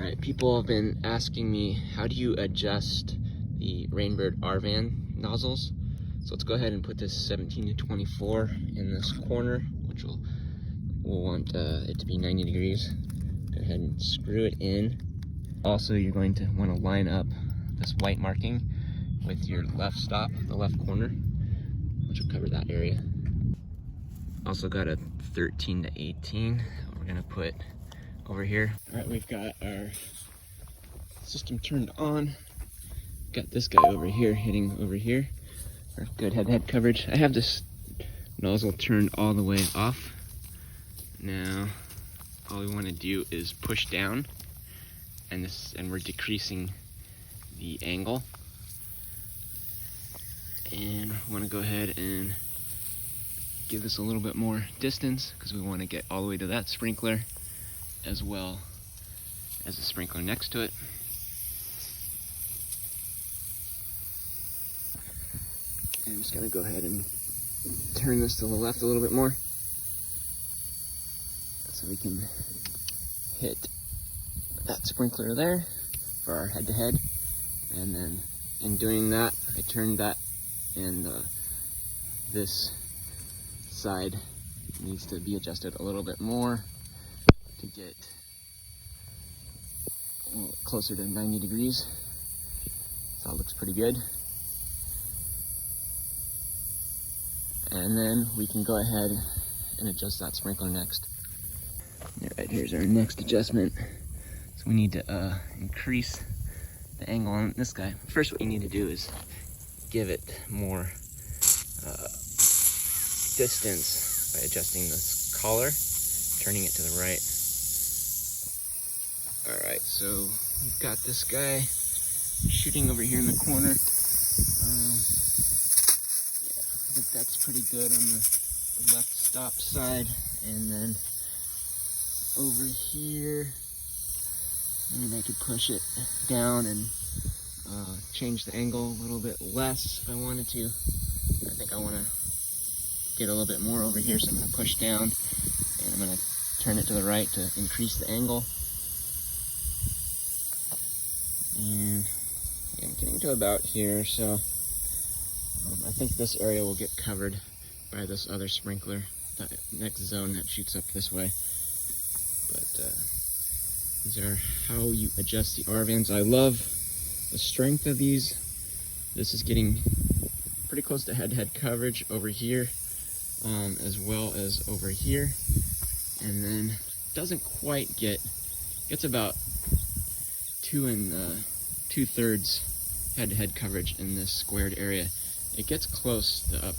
Alright, people have been asking me, how do you adjust the Rainbird R-Van nozzles? So let's go ahead and put this 17 to 24 in this corner, which we'll want it to be 90 degrees. Go ahead and screw it in. Also, you're going to want to line up this white marking with your left stop, the left corner, which will cover that area. Also got a 13 to 18 we're going to put over here. All right, we've got our system turned on. Got this guy over here hitting over here for good head-to-head coverage. I have this nozzle turned all the way off. Now, all we want to do is push down, and we're decreasing the angle. And we want to go ahead and give this a little bit more distance because we want to get all the way to that sprinkler as well as the sprinkler next to it. And I'm just going to go ahead and turn this to the left a little bit more so we can hit that sprinkler there for our head-to-head. And then in doing that, I turned that, and this side needs to be adjusted a little bit more to get a little closer to 90 degrees. So it looks pretty good. And then we can go ahead and adjust that sprinkler next. All right, here's our next adjustment. So we need to increase the angle on this guy. First, what you need to do is give it more distance by adjusting this collar, turning it to the right. All right, so we've got this guy shooting over here in the corner. Yeah, I think that's pretty good on the left stop side. And then over here, and I could push it down and change the angle a little bit less if I wanted to. I think I want to get a little bit more over here, so I'm going to push down and I'm going to turn it to the right to increase the angle. And I'm getting to about here, so I think this area will get covered by this other sprinkler, the next zone that shoots up this way. But these are how you adjust the R-Vans. I love the strength of these. This is getting pretty close to head-to-head coverage over here, as well as over here. And then doesn't quite gets about 2 2/3 head-to-head coverage in this squared area. It gets close to up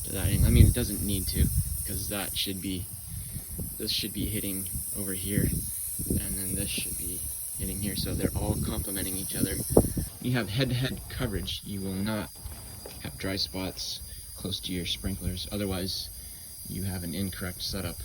to that angle. I mean, it doesn't need to, because this should be hitting over here, and then this should be hitting here, so they're all complementing each other. You have head-to-head coverage. You will not have dry spots close to your sprinklers. Otherwise, you have an incorrect setup.